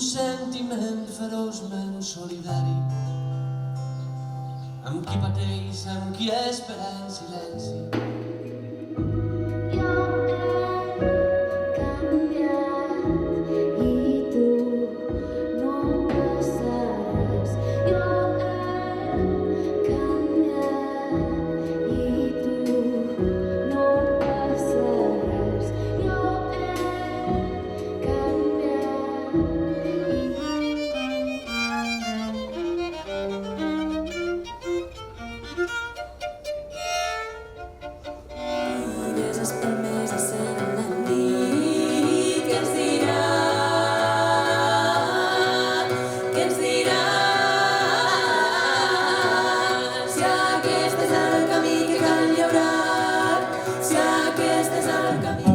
sentiment feroçment solidari amb qui pateix, amb qui espera en silenci. Jo he canviat i tu no passaràs. Jo he canviat i tu no passaràs. Jo he canviat Les espelmes asseguren la nit. Què ens dirà? Què ens dirà? Si aquest és el camí que cal llaurar, si aquest és el camí